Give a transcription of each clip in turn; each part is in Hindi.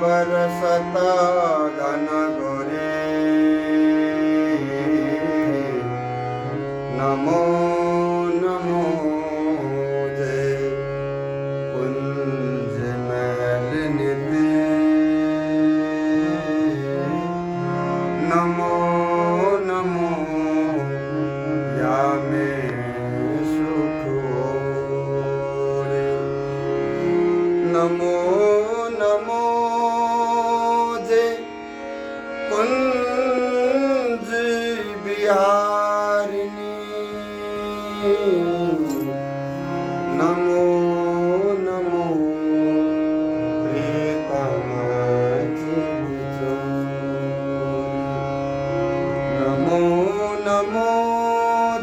बरसत घन घोरे नमो नमो जय कुंज महल निधि नमो नमो या में सुख होरे नमो नमो जय कुंज बिहारिणी नमो नमो प्रीतम नमो नमो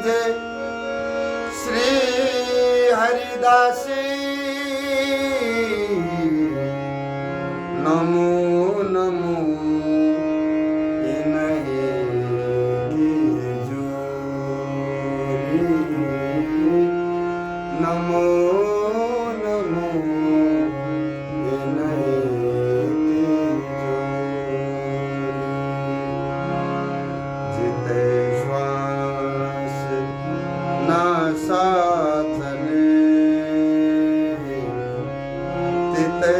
जय श्री हरिदासी नमो नमो नमो नमो जिते श्वास न साथ ले तिते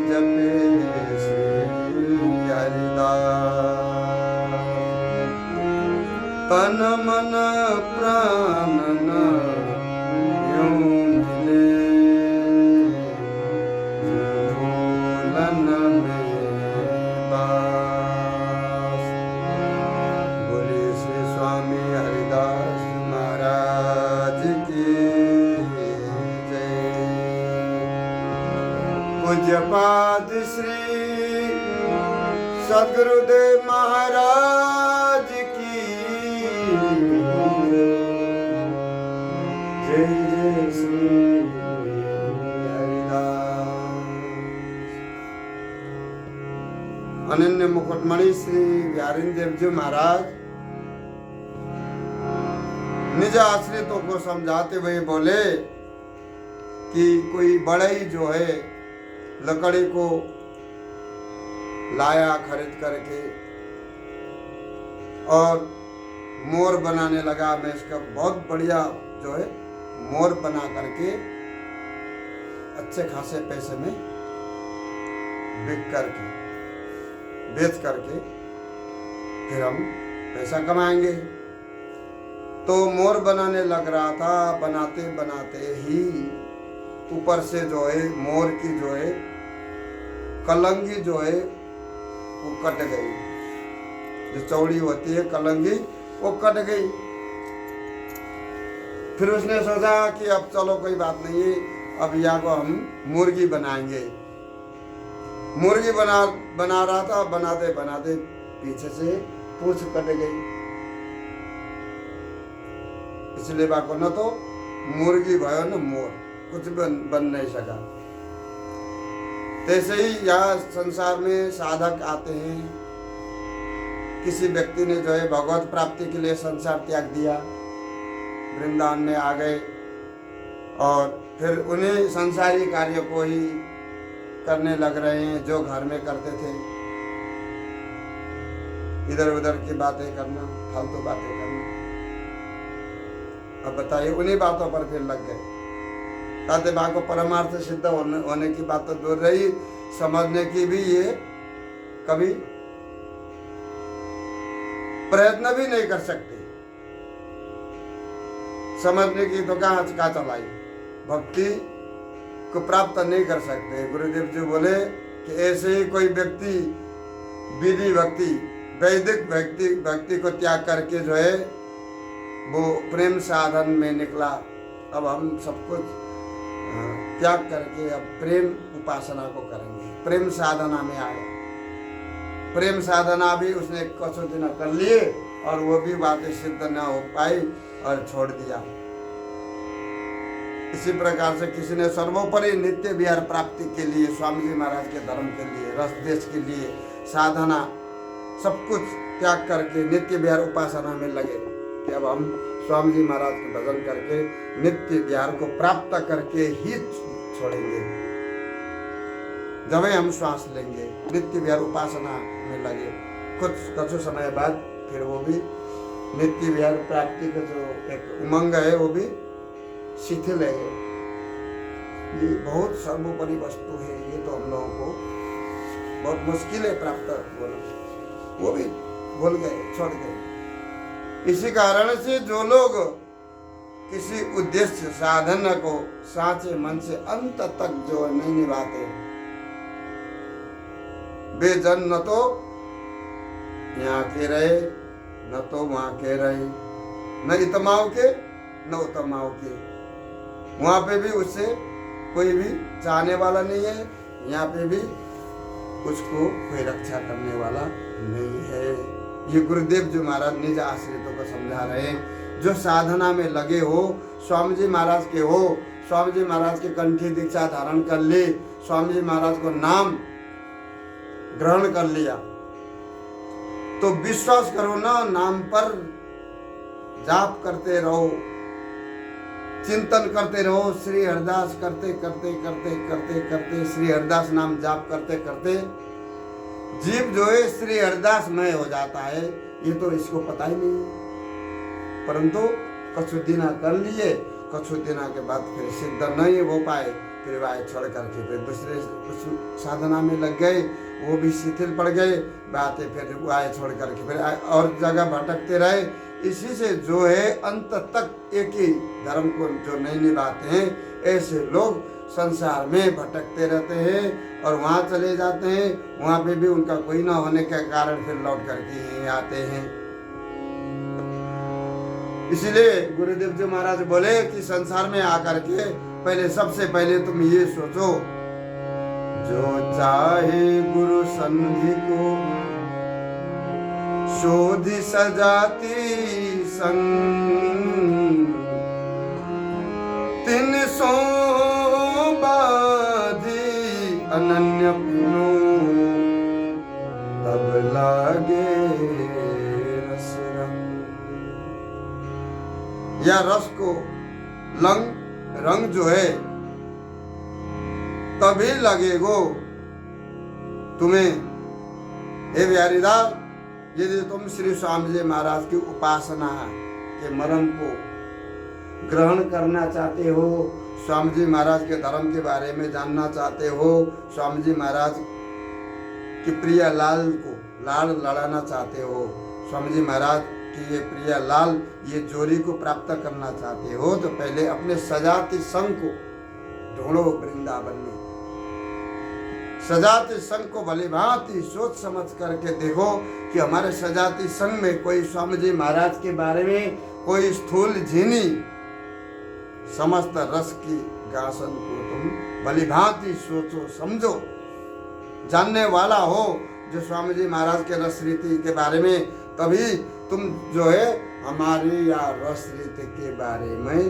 जपे श्री हरिदास तन मन प्राण न पूज्यपाद श्री सद्गुरुदेव महाराज की जय जय श्री हरिदास। अनन्य मुकुटमणि श्री व्यारिन देव जी महाराज निज आश्रितों को समझाते हुए बोले कि कोई बढ़ई जो है लकड़ी को लाया खरीद करके और मोर बनाने लगा। मैं इसका बहुत बढ़िया जो है मोर बना करके अच्छे खासे पैसे में बिक करके बेच करके फिर हम पैसा कमाएंगे। तो मोर बनाने लग रहा था। बनाते बनाते ही ऊपर से जो है मोर की जो है कलंगी जो है वो कट गई। जो चौड़ी होती है कलंगी वो कट गई। फिर उसने सोचा कि अब चलो कोई बात नहीं है, अब यहाँ को हम मुर्गी बनाएंगे। मुर्गी बना रहा था। बनाते बनाते पीछे से पूंछ कट गई। इसलिए बाको न तो मुर्गी भयो न मोर, कुछ बन नहीं सका। तैसे ही यहाँ संसार में साधक आते हैं। किसी व्यक्ति ने जो है भगवत प्राप्ति के लिए संसार त्याग दिया, वृंदावन में आ गए और फिर उन्हें संसारी कार्य को ही करने लग रहे हैं जो घर में करते थे। इधर उधर की बातें करना, फालतू बातें करना। अब बताइए, उन्हीं बातों पर फिर लग गए। कहते को परमार्थ सिद्ध होने की बात तो दूर रही, समझने की भी ये कभी प्रयत्न भी नहीं कर सकते। समझने की तो कहाँ चलाई, भक्ति को प्राप्त नहीं कर सकते। गुरुदेव जी बोले कि ऐसे ही कोई व्यक्ति विधि भक्ति, वैदिक भक्ति को त्याग करके जो है वो प्रेम साधन में निकला। अब हम सब कुछ त्याग करके अब प्रेम उपासना को करेंगे, प्रेम साधना में आए। प्रेम साधना भी उसने कुछ दिन कर लिए और वो भी बातें सिद्ध न हो पाई और छोड़ दिया। इसी प्रकार से किसी ने सर्वोपरि नित्य विहार प्राप्ति के लिए, स्वामी जी महाराज के धर्म के लिए, रस देश के लिए, साधना सब कुछ त्याग करके नित्य विहार उपासना में लगे कि अब हम स्वामी जी महाराज के भजन करके नित्य विहार को प्राप्त करके ही छोड़ेंगे। जब हम श्वास लेंगे, नित्य विहार उपासना में लगे, कुछ समय बाद फिर वो भी नित्य विहार प्राप्ति का जो एक उमंग है वो भी शिथिल है। ये बहुत सर्वोपरि वस्तु है, ये तो हम लोगों को बहुत मुश्किल है प्राप्त होना, वो भी भूल गए, छोड़ गए। इसी कारण से जो लोग किसी उद्देश्य साधन को साचे मन से अंत तक जो नहीं निभाते, वे जन न तो यहाँ के रहे न तो वहां के रहे, न इतमाओं के न उतमाओं के। वहां पे भी उससे कोई भी चाहने वाला नहीं है, यहाँ पे भी उसको कोई रक्षा करने वाला नहीं है। ये गुरुदेव जी महाराज निज आश्रितों को समझा रहे हैं। जो साधना में लगे हो, स्वामी जी महाराज के हो, स्वामी जी महाराज के कंठी दीक्षा धारण कर ले, स्वामी जी महाराज को नाम ग्रहण कर लिया, तो विश्वास करो ना, नाम पर जाप करते रहो, चिंतन करते रहो, श्री हरिदास करते करते करते करते करते श्री हरिदास नाम जाप करते करते जीव जो है श्री हरिदास मय हो जाता है। ये तो इसको पता ही नहीं है, परंतु कछु दिना कर लिए, कछु दिना के बाद फिर सिद्ध नहीं हो पाए, फिर वाय छोड़ करके फिर दूसरे साधना में लग गए, वो भी शिथिल पड़ गए, बातें फिर वाय छोड़ करके फिर और जगह भटकते रहे। इसी से जो है अंत तक एक ही धर्म को जो नहीं निभाते हैं, ऐसे लोग संसार में भटकते रहते हैं और वहाँ चले जाते हैं, वहाँ पे भी उनका कोई ना होने के कारण फिर लौट करके यहीं आते हैं। इसीलिए गुरुदेव जी महाराज बोले कि संसार में आकर के पहले सबसे पहले तुम ये सोचो, जो चाहे गुरु संधि को शोधि सजाती संग, तिन सो बाधी अनन्य पुनो, तब लागे रस रंग। या रस को रंग जो है तभी लगेगो तुम्हें। हे बिहारीदास, यदि तुम श्री स्वामी जी महाराज की उपासना के मर्म को ग्रहण करना चाहते हो, स्वामी जी महाराज के धर्म के बारे में जानना चाहते हो, स्वामी जी महाराज की प्रिय लाल को लाल लड़ाना चाहते हो, स्वामी जी महाराज की ये प्रिय लाल ये जोड़ी को प्राप्त करना चाहते हो, तो पहले अपने सजाति संग को ढूंढो वृंदावन में। सजाति संघ को भली भांति सोच समझ करके देखो कि हमारे सजाति संघ में कोई स्वामी जी महाराज के बारे में कोई स्थूल झीनी समस्त रस की गासन को तुम भली भांति सोचो समझो, जानने वाला हो जो स्वामी जी महाराज के रस रीति के बारे में, तभी तुम जो है हमारी या रस रीति के बारे में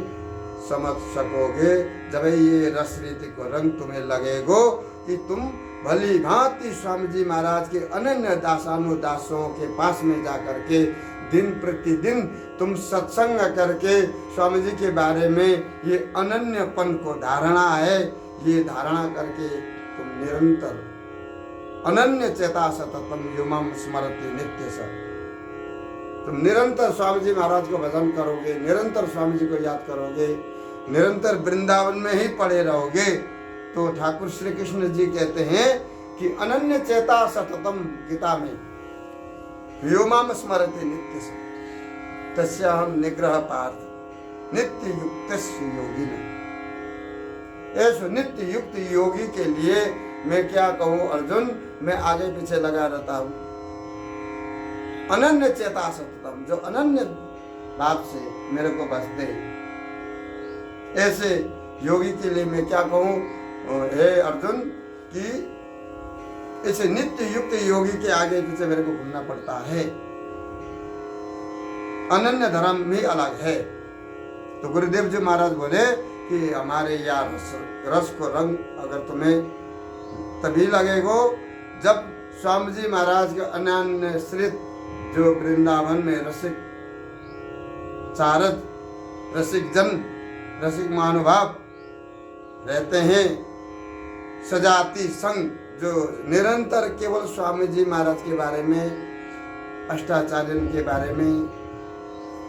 समझ सकोगे। जब ये रस रीति को रंग तुम्हें लगेगो कि तुम भली भांति स्वामी जी महाराज के अनन्य दासानुदासों के पास में जाकर के दिन प्रतिदिन तुम सत्संग करके स्वामी जी के बारे में ये अनन्यपन को धारणा है, ये धारणा करके तुम निरंतर अनन्य चेता सततम युमम स्मरति नित्य स, तुम निरंतर स्वामी जी महाराज को भजन करोगे, निरंतर स्वामी जी को याद करोगे, निरंतर वृंदावन में ही पड़े रहोगे। तो ठाकुर श्री कृष्ण जी कहते हैं कि अनन्य चेता सततम, गीता में व्योमाम स्मरते नित्य स तस्याहम निग्रह पार्थ नित्य युक्त योगी ने। ऐसे नित्य युक्त योगी के लिए मैं क्या कहूँ अर्जुन, मैं आगे पीछे लगा रहता हूँ। अनन्य चेता सततम, जो अनन्य भाव से मेरे को बसते, ऐसे योगी के लिए मैं क्या कहूँ हे अर्जुन कि इसे नित्य युक्त योगी के आगे पीछे मेरे को घूमना पड़ता है। अनन्य धर्म भी अलग है। तो गुरुदेव जी महाराज बोले कि हमारे यार रस को रंग अगर तुम्हें तभी लगेगो जब स्वामी जी महाराज के अनन्य श्रित जो वृंदावन में रसिक चारद रसिक जन रसिक महानुभाव रहते हैं, सजाति संग जो निरंतर केवल स्वामी जी महाराज के बारे में, अष्टाचार्य के बारे में,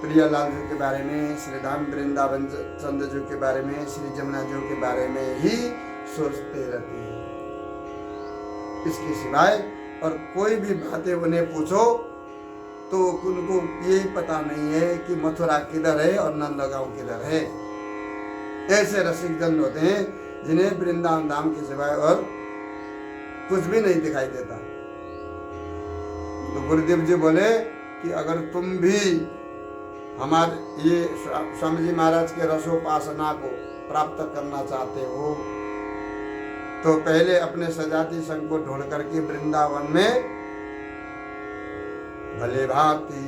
प्रियालाल जी के बारे में, श्री धाम वृंदावन चंद्र जी के बारे में, श्री जमुना जी के बारे में ही सोचते रहते हैं। इसके सिवाय और कोई भी बातें उन्हें पूछो तो उनको यही पता नहीं है कि मथुरा किधर है और नंदगांव किधर है। ऐसे रसिक जन होते हैं जिन्हें वृंदावन धाम के सिवाय और कुछ भी नहीं दिखाई देता। तो गुरुदेव जी बोले कि अगर तुम भी हमारे ये स्वामी जी महाराज के रसोपासना को प्राप्त करना चाहते हो तो पहले अपने सजाती संघ को ढूंढ करके वृंदावन में भले भांति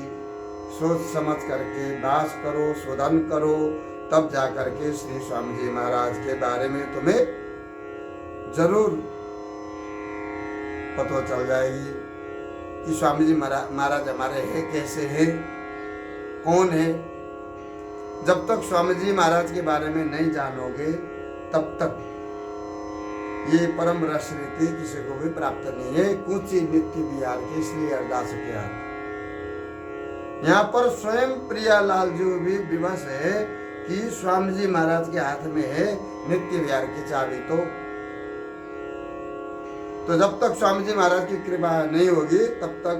सोच समझ करके वास करो, शोधन करो, तब जा करके श्री स्वामी जी महाराज के बारे में तुम्हें जरूर पता चल जाएगी कि स्वामी जी महाराज हमारे हैं, कैसे हैं, कौन है। जब तक स्वामी जी महाराज के बारे में नहीं जानोगे तब तक ये परम रस रीति किसी को भी प्राप्त नहीं है। कूची नित्य बिहार के इसलिए अरदास किया। यहाँ पर स्वयं प्रियालाल जी भी विवश है कि स्वामी जी महाराज के हाथ में है नित्य विहार की चाबी। तो जब तक स्वामी जी महाराज की कृपा नहीं होगी तब तक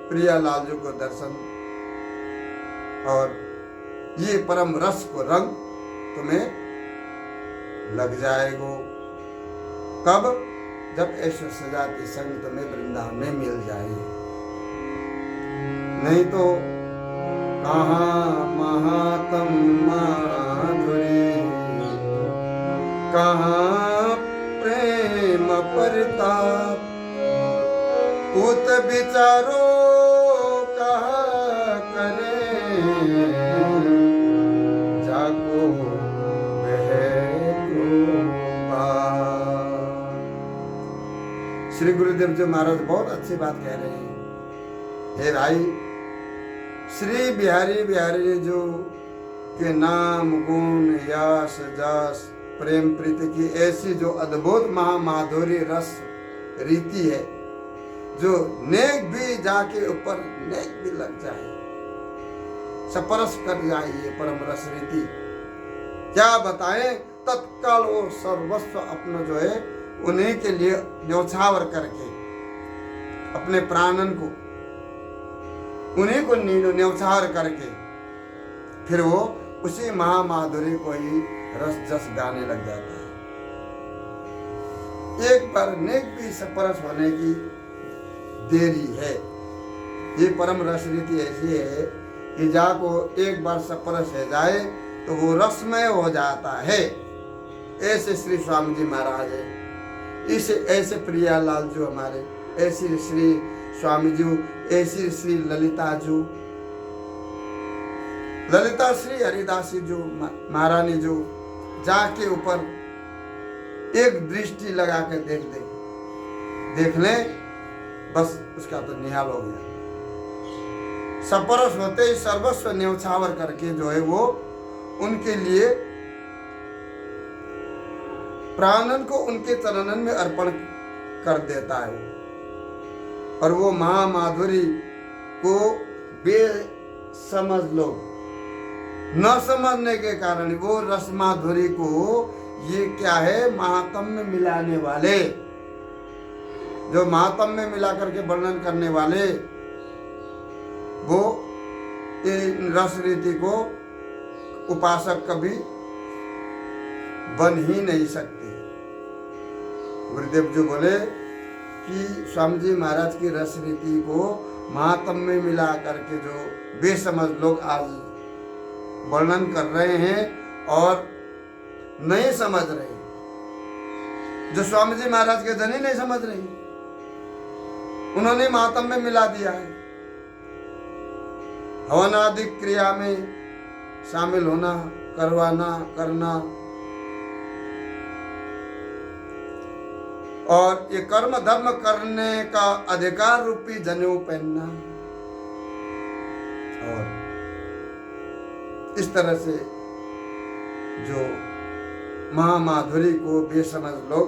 प्रियालाल जी को दर्शन और ये परम रस को रंग तुम्हें लग जाएगा। कब? जब ऐश्वर्य सजाती संग तुम्हें वृंदावन में मिल जाए। नहीं तो कहाँ महातम माधुरी, कहाँ प्रेम परिताप, पूत विचारो कहाँ करे, जाको श्री गुरुदेव जी महाराज बहुत अच्छी बात कह रहे हैं। हे भाई, श्री बिहारी बिहारी जो के नाम गुण यश जस प्रेम प्रीति की ऐसी जो अद्भुत महामाधुरी रस रीति है, जो नेक भी जाके ऊपर नेक भी लग जाए, स्पर्श कर जाए, ये परम रस रीति क्या बताएं। तत्काल वो सर्वस्व अपना जो है उन्हीं के लिए न्यौछावर करके अपने प्राणन को उन्हीं को न्यौछावर करके फिर वो उसी महामाधुरी को ही रस जस गाने लग जाता है। एक बार नेक भी स्पर्श होने की देरी है। ये परम रस रीति ऐसी है कि जाको एक बार स्पर्श हो जाए तो वो रसमय हो जाता है। ऐसे श्री स्वामी जी महाराज है, इस ऐसे प्रियालाल जो हमारे, ऐसी श्री स्वामी जी, ऐसी श्री ललिता जो, ललिता श्री हरिदासी जो महारानी जो जाके ऊपर एक दृष्टि लगा के देख ले, बस उसका तो निहाल हो गया। स्पर्श होते ही सर्वस्व न्यौछावर करके जो है वो उनके लिए प्राणन को उनके चरणन में अर्पण कर देता है। और वो महामाधुरी को बेसमझ लोग न समझने के कारण वो रस माधुरी को ये क्या है महात्म में मिलाने वाले, जो महात्म में मिला करके वर्णन करने वाले, वो रस रीति को उपासक कभी बन ही नहीं सकते। गुरुदेव जी बोले कि स्वामी जी महाराज की रस रीति को महात्म में मिला करके जो बेसमझ लोग आज वर्णन कर रहे हैं और नहीं समझ रहे, जो स्वामी जी महाराज के जन ही नहीं समझ रहे, उन्होंने महात्म में मिला दिया है। हवनादि क्रिया में शामिल होना, करवाना, करना, और ये कर्म धर्म करने का अधिकार रूपी जनेऊ पहनना, और इस तरह से जो महामाधुरी को बेसमझ लोग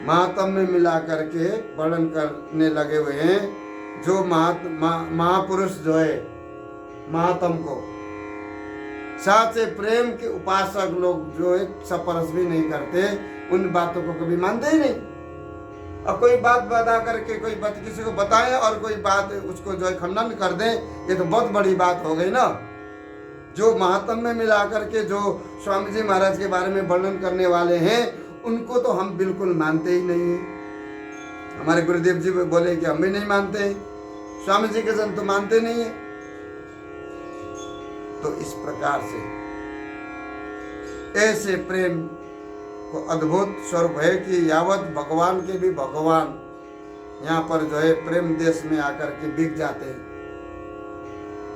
महात्म में मिला करके वर्णन करने लगे हुए हैं। जो महापुरुष जो है महात्म को साचे प्रेम के उपासक लोग जो है सपरस भी नहीं करते, उन बातों को कभी मानते ही नहीं। अब कोई बात बता करके कोई बात किसी को बताए और कोई बात उसको जो है खंडन कर दे, ये तो बहुत बड़ी बात हो गई ना। जो महात्म में मिला करके जो स्वामी जी महाराज के बारे में वर्णन करने वाले हैं, उनको तो हम बिल्कुल मानते ही नहीं है। हमारे गुरुदेव जी बोले कि हम भी नहीं मानते, स्वामी जी के जन तो मानते नहीं है। तो इस प्रकार से ऐसे प्रेम को अद्भुत स्वरूप है कि यावत भगवान के भी भगवान यहाँ पर जो है प्रेम देश में आकर के बिक जाते हैं।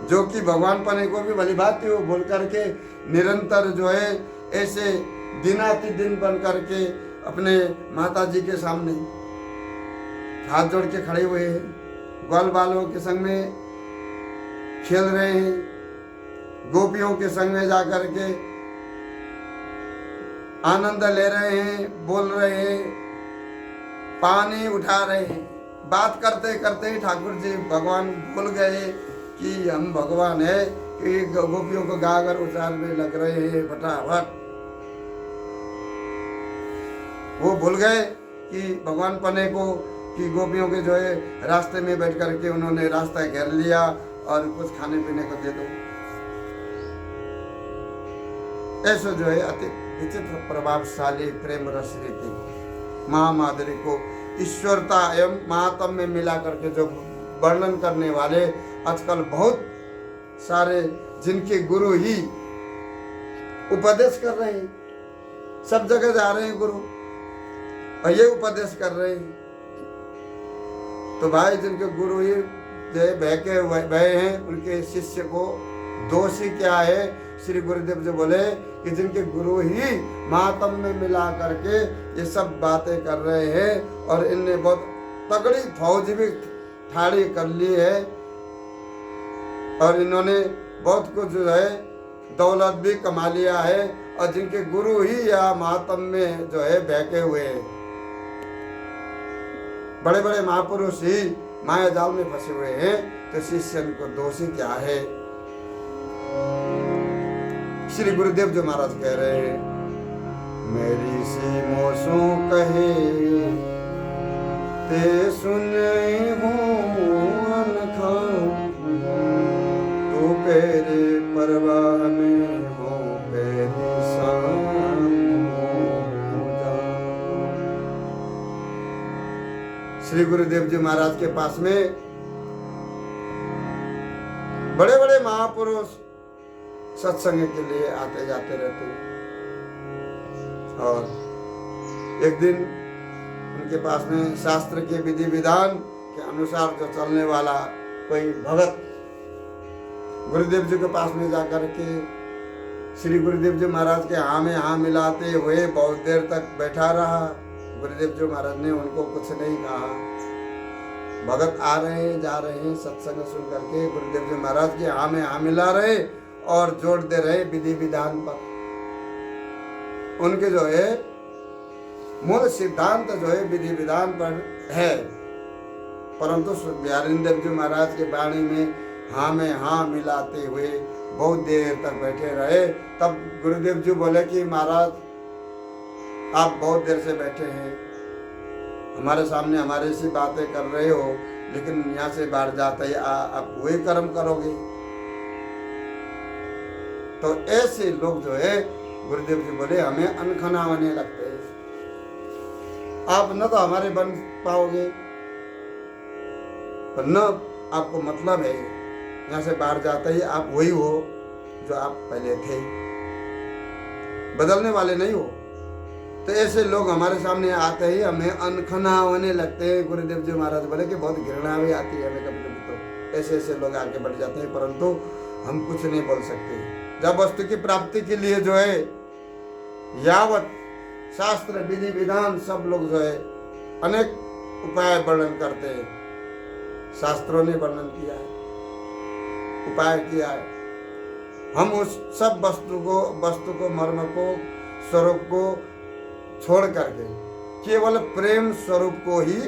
जो कि भगवान पने को भी भली बात है, वो बोल करके निरंतर जो है ऐसे दिनातिदिन बन करके अपने माता जी के सामने हाथ जोड़ के खड़े हुए हैं, ग्वाल बालों के संग में खेल रहे हैं, गोपियों के संग में जाकर के आनंद ले रहे हैं, बोल रहे हैं, पानी उठा रहे हैं। बात करते करते ही ठाकुर जी भगवान भूल गए कि हम भगवान है, कि गोपियों को गागर उतारने लग रहे हैं फटाफट। वो भूल गए कि भगवान पने को, कि गोपियों के जो है रास्ते में बैठ करके उन्होंने रास्ता घेर लिया और कुछ खाने पीने को दे दो। ऐसा जो है अति विचित्र प्रभावशाली प्रेम रस रीति महामाधुरी को ईश्वरता एवं महात्म में मिला करके जो वर्णन करने वाले आजकल बहुत सारे, जिनके गुरु ही उपदेश कर रहे हैं, सब जगह जा रहे हैं गुरु और ये उपदेश कर रहे हैं। तो भाई जिनके गुरु ही बहके बहे हैं, उनके शिष्य को दोषी क्या है? श्री गुरुदेव जी बोले कि जिनके गुरु ही महात्म में मिला करके ये सब बातें कर रहे हैं और इनने बहुत तगड़ी फौज भी ठाड़ी कर ली है और इन्होंने बहुत कुछ जो है दौलत भी कमा लिया है, और जिनके गुरु ही या महात्म में जो है बहके हुए हैं, बड़े बड़े महापुरुष ही माया जाल में फंसे हुए हैं, तो शिष्य को दोषी क्या है? श्री गुरुदेव जो महाराज कह रहे हैं, मेरी सी मोसो कहे ते सुने हूँ अनखाऊं, तू पेरे परवाह में हो पेरी शाम हो जा। श्री गुरुदेव जी महाराज के पास में बड़े बड़े महापुरुष सत्संग के लिए आते जाते रहते हैं, और एक दिन उनके पास में शास्त्र के विधि विधान के अनुसार जो चलने वाला कोई भगत गुरुदेव जी के पास में जाकर के श्री गुरुदेव जी महाराज के हाँ में हाँ मिलाते हुए बहुत देर तक बैठा रहा। गुरुदेव जी महाराज ने उनको कुछ नहीं कहा। भगत आ रहे हैं जा रहे हैं, सत्संग सुन करके गुरुदेव जी महाराज के हाँ में हाँ मिला रहे और जोड़ दे रहे विधि विधान पर। उनके जो है मूल सिद्धांत जो है विधि विधान पर है, परंतु बिहारीदेव जी महाराज के वाणी में हाँ में हाँ मिलाते हुए बहुत देर तक बैठे रहे। तब गुरुदेव जी बोले कि महाराज आप बहुत देर से बैठे हैं, हमारे सामने हमारे से बातें कर रहे हो, लेकिन यहाँ से बाहर जाते ही आप वही कर्म करोगे। तो ऐसे लोग जो है गुरुदेव जी बोले हमें अनखना होने लगते हैं, आप न तो हमारे बन पाओगे पर न आपको मतलब है, यहाँ से बाहर जाते ही आप वही हो जो आप पहले थे, बदलने वाले नहीं हो। तो ऐसे लोग हमारे सामने आते ही हमें अनखना होने लगते हैं। गुरुदेव जी महाराज बोले कि बहुत घृणा भी आती है हमें कभी कभी, तो ऐसे ऐसे लोग आगे बढ़ जाते हैं, परंतु हम कुछ नहीं बोल सकते। जब वस्तु की प्राप्ति के लिए जो है यावत शास्त्र विधि विधान सब लोग जो है अनेक उपाय वर्णन करते हैं, शास्त्रों ने वर्णन किया है, उपाय किया है। हम उस सब वस्तु को मर्म को स्वरूप को छोड़ करके केवल प्रेम स्वरूप को ही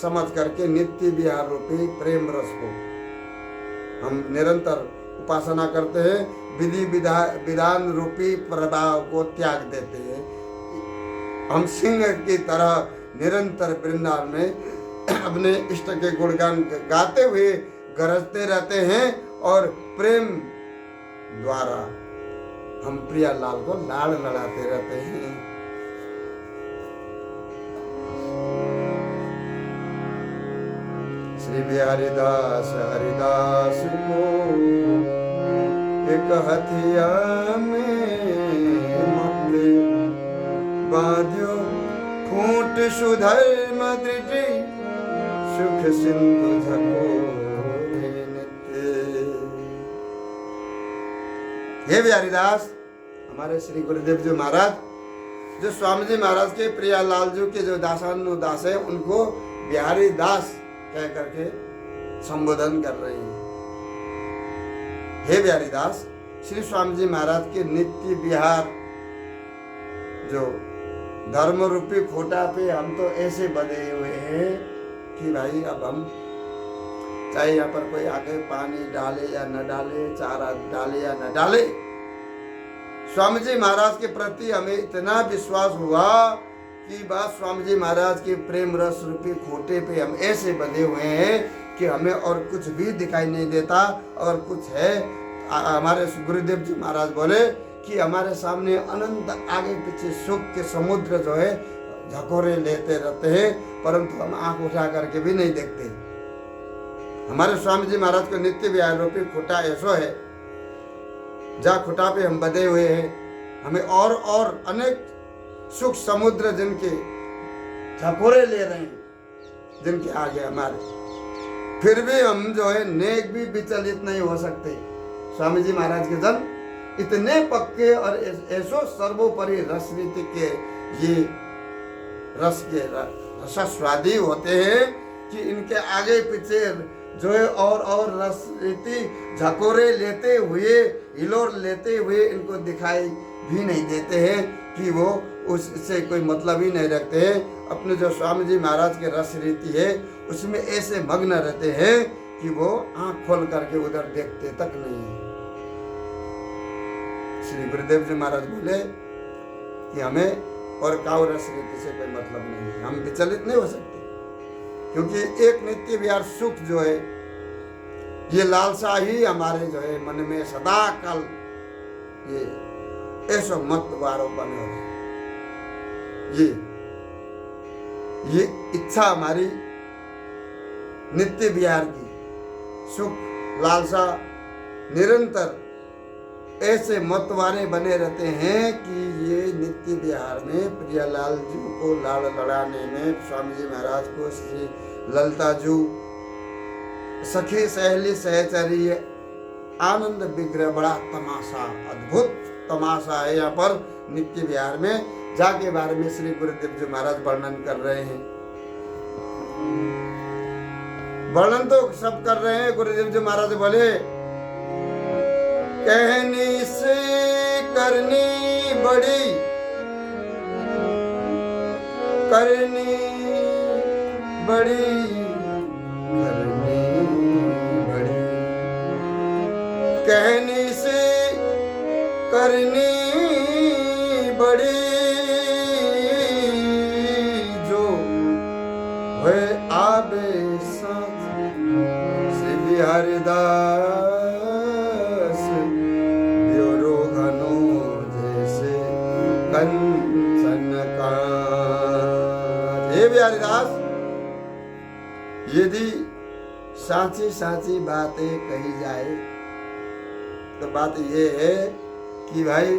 समझ करके नित्य विहार रूपी प्रेम रस को हम निरंतर उपासना करते हैं, विधि विधान रूपी प्रभाव को त्याग देते हैं। हम सिंह की तरह निरंतर वृंदावन में अपने इष्ट के गुणगान गाते हुए गरजते रहते हैं और प्रेम द्वारा हम प्रियालाल को लाड़ लड़ाते रहते हैं। श्री बिहारी दास हरिदास को एक हथिया में मते बांध्यो फूट सुधर्म दृढ़ सुख सिंधु झकोरे नित्य। हे बिहारी दास, हमारे श्री गुरुदेव जी महाराज जो स्वामी जी महाराज के प्रियालाल जी के जो दासानुदास है उनको बिहारी दास कह करके संबोधन कर रहे हैं। हे बिहारी दास, श्री स्वामी जी महाराज के नित्य विहार जो धर्म रूपी खोटा पे हम तो ऐसे बंधे हुए हैं कि भाई अब हम चाहे यहाँ पर कोई आके पानी डाले या न डाले, चारा डाले या न डाले, स्वामी जी महाराज के प्रति हमें इतना विश्वास हुआ कि बस स्वामी जी महाराज के प्रेम रस रूपी खोटे पे हम ऐसे बंधे हुए हैं कि हमें और कुछ भी दिखाई नहीं देता। और कुछ है, हमारे गुरुदेव जी महाराज बोले कि हमारे सामने अनंत आगे पीछे सुख के समुद्र जो है झकोरे लेते रहते हैं, परंतु हम आंख उठा करके भी नहीं देखते। हमारे स्वामी जी महाराज को नित्य विहार रूपी खोटा ऐसो है जहाँ खुटा पे हम बंधे हुए हैं, हमें और अनेक सुख समुद्र जिनके झकोरे ले रहे हैं, जिनके आगे हमारे, फिर भी हम जो है नेक भी विचलित नहीं हो सकते। स्वामी जी महाराज के जन इतने पक्के और ऐसो सर्वोपरि रस रीति के ये रस के रसस्वादी होते हैं कि इनके आगे पीछे जो है और रस रीति झकोरे लेते हुए, हिलोर लेते हुए इनको दिखाई भी नहीं देते हैं कि वो उससे कोई मतलब ही नहीं रखते हैं। अपने जो स्वामी जी महाराज के रस रीति है उसमें ऐसे मग्न रहते हैं कि वो आंख खोल करके उधर देखते तक नहीं है। श्री गुरुदेव जी महाराज बोले कि हमें और काव रस रीति से कोई मतलब नहीं है, हम विचलित नहीं हो सकते, क्योंकि एक नित्य विहार सुख जो है ये लालसा ही हमारे जो है मन में सदा काल ये ऐसा मत वारो बने हो, ये इच्छा हमारी नित्य विहार की सुख लालसा निरंतर ऐसे मतवारे बने रहते हैं कि ये नित्य विहार में प्रियालाल जी को लाड़ लड़ाने में, स्वामी जी महाराज को श्री ललिता जी सखी सहेली सहचरी आनंद विग्रह, बड़ा तमाशा, अद्भुत तमाशा है यहाँ पर नित्य विहार में, जाके बारे में श्री गुरुदेव जी महाराज वर्णन कर रहे हैं। वर्णन तो सब कर रहे हैं। गुरुदेव जी महाराज बोले कहनी से करनी बड़ी, करनी बड़ी, करनी बड़ी, कहनी से करनी बड़ी, जो है आबे साथ श्री बिहारी दास ब्योरो घनो जैसे कंचन का। हे बिहारी दास, यदि साची साची बातें कही जाए तो बात ये है कि भाई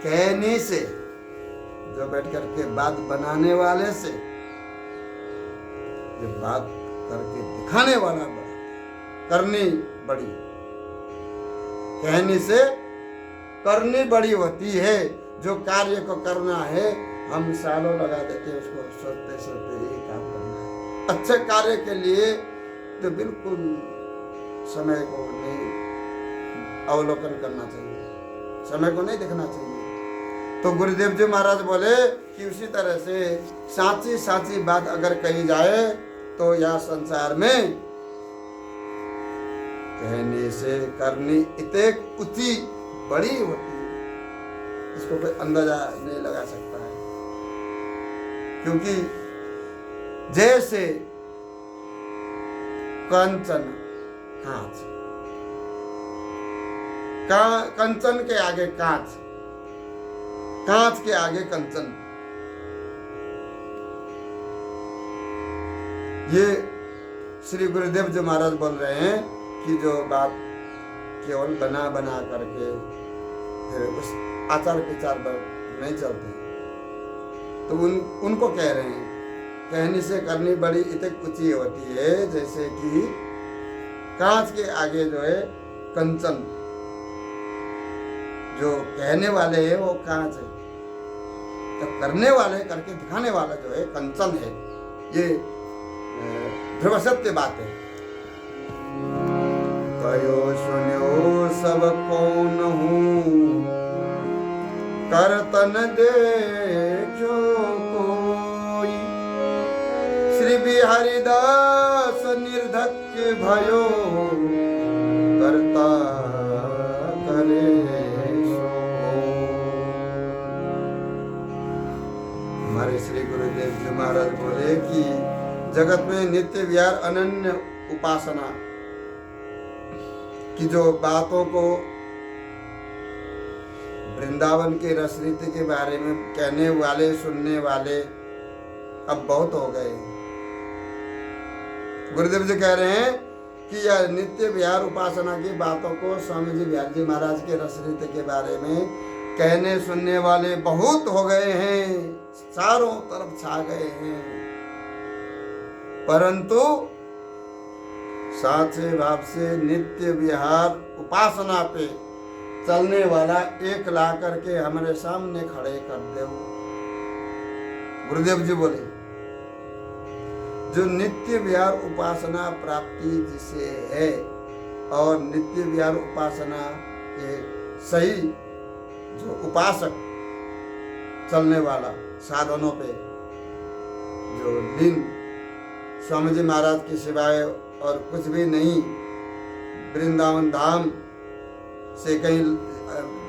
कहने से, जो बैठ करके बात बनाने वाले से, जो बात करके दिखाने वाला बड़ा, करनी बड़ी, कहने से करनी बड़ी होती है। जो कार्य को करना है हम सालों लगा देते हैं उसको सोचते सोचते ये काम करना है। अच्छे कार्य के लिए तो बिल्कुल समय को नहीं अवलोकन करना चाहिए, समय को नहीं देखना चाहिए। तो गुरुदेव जी महाराज बोले कि उसी तरह से साची साची बात अगर कही जाए तो यह संसार में कहने से करनी इतनी ऊंची बड़ी होती है, इसको कोई अंदाजा नहीं लगा सकता है। क्योंकि जैसे कंचन कांच, कंचन के आगे कांच, कांच के आगे कंचन, ये श्री गुरुदेव जी महाराज बोल रहे हैं कि जो बात केवल बना बना करके फिर उस आचार विचार पर नहीं चलते, तो उनको कह रहे हैं कहने से करनी बड़ी इतनी ऊंची होती है, जैसे कि कांच के आगे जो है कंचन, जो कहने वाले है वो कांच है, तो करने वाले करके दिखाने वाला जो है कंचन है। ये ध्रुव सत्य बात है। कयो सुन्यो सब कौन हूँ, करतन देखो कोई, श्री बिहारीदास निर्धक्य भयो, करता करे सो। हमारे श्री गुरुदेव जी महाराज बोले कि जगत में नित्य विहार अनन्य उपासना की जो बातों को वृंदावन के रस रीति के बारे में कहने वाले सुनने वाले अब बहुत हो गए। गुरुदेव जी कह रहे हैं कि यह नित्य विहार उपासना की बातों को स्वामी जी बिहारी जी महाराज के रस रीति के बारे में कहने सुनने वाले बहुत हो गए हैं, चारों तरफ छा गए हैं, परंतु साचे भाव से नित्य विहार उपासना पे चलने वाला एक ला करके हमारे सामने खड़े कर दो। गुरुदेव जी बोले जो नित्य विहार उपासना प्राप्ति जिसे है और नित्य विहार उपासना के सही जो उपासक चलने वाला साधनों पे जो लीन स्वामी जी महाराज के सिवाय और कुछ भी नहीं, वृंदावन धाम से कहीं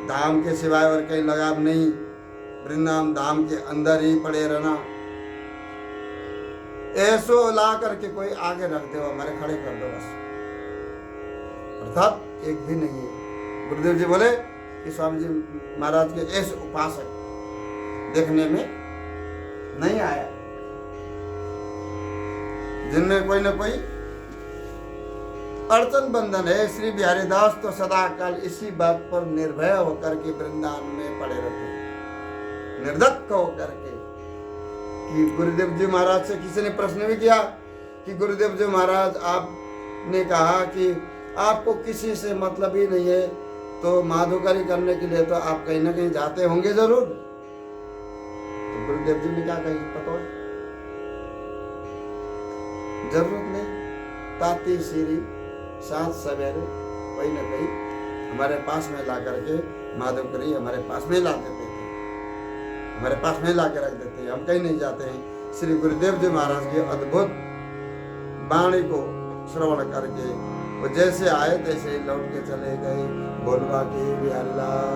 धाम के सिवाय और कहीं लगाव नहीं, वृंदावन धाम के अंदर ही पड़े रहना, ऐसो ला करके कोई आगे रख दो, हमारे खड़े कर दो बस, अर्थात एक भी नहीं है। गुरुदेव जी बोले कि स्वामी जी महाराज के ऐसे उपासक देखने में नहीं आया जिनमें कोई न कोई अड़चन बंधन है। श्री बिहारी दास तो सदा काल इसी बात पर निर्भय होकर के वृंदावन में पड़े रहते हैं, निर्धक्क होकर के। कि गुरुदेव जी महाराज से किसी ने प्रश्न भी किया कि गुरुदेव जी महाराज आपने कहा कि आपको किसी से मतलब ही नहीं है, तो माधुकरी करने के लिए तो आप कहीं ना कहीं जाते होंगे जरूर। तो गुरुदेव जी ने क्या कही पता है? जरूरत नहीं, ताती सीरी सात सवेरे कोई ना कहीं हमारे पास में ला करके माधुकरी हमारे पास में ला देते थे, हमारे पास में ला के रख देते हैं, हम कहीं नहीं जाते हैं। श्री गुरुदेव जी महाराज की अद्भुत वाणी को श्रवण करके वो जैसे आए तैसे ही लौट के चले गए। बोलवा के बिहारी लाल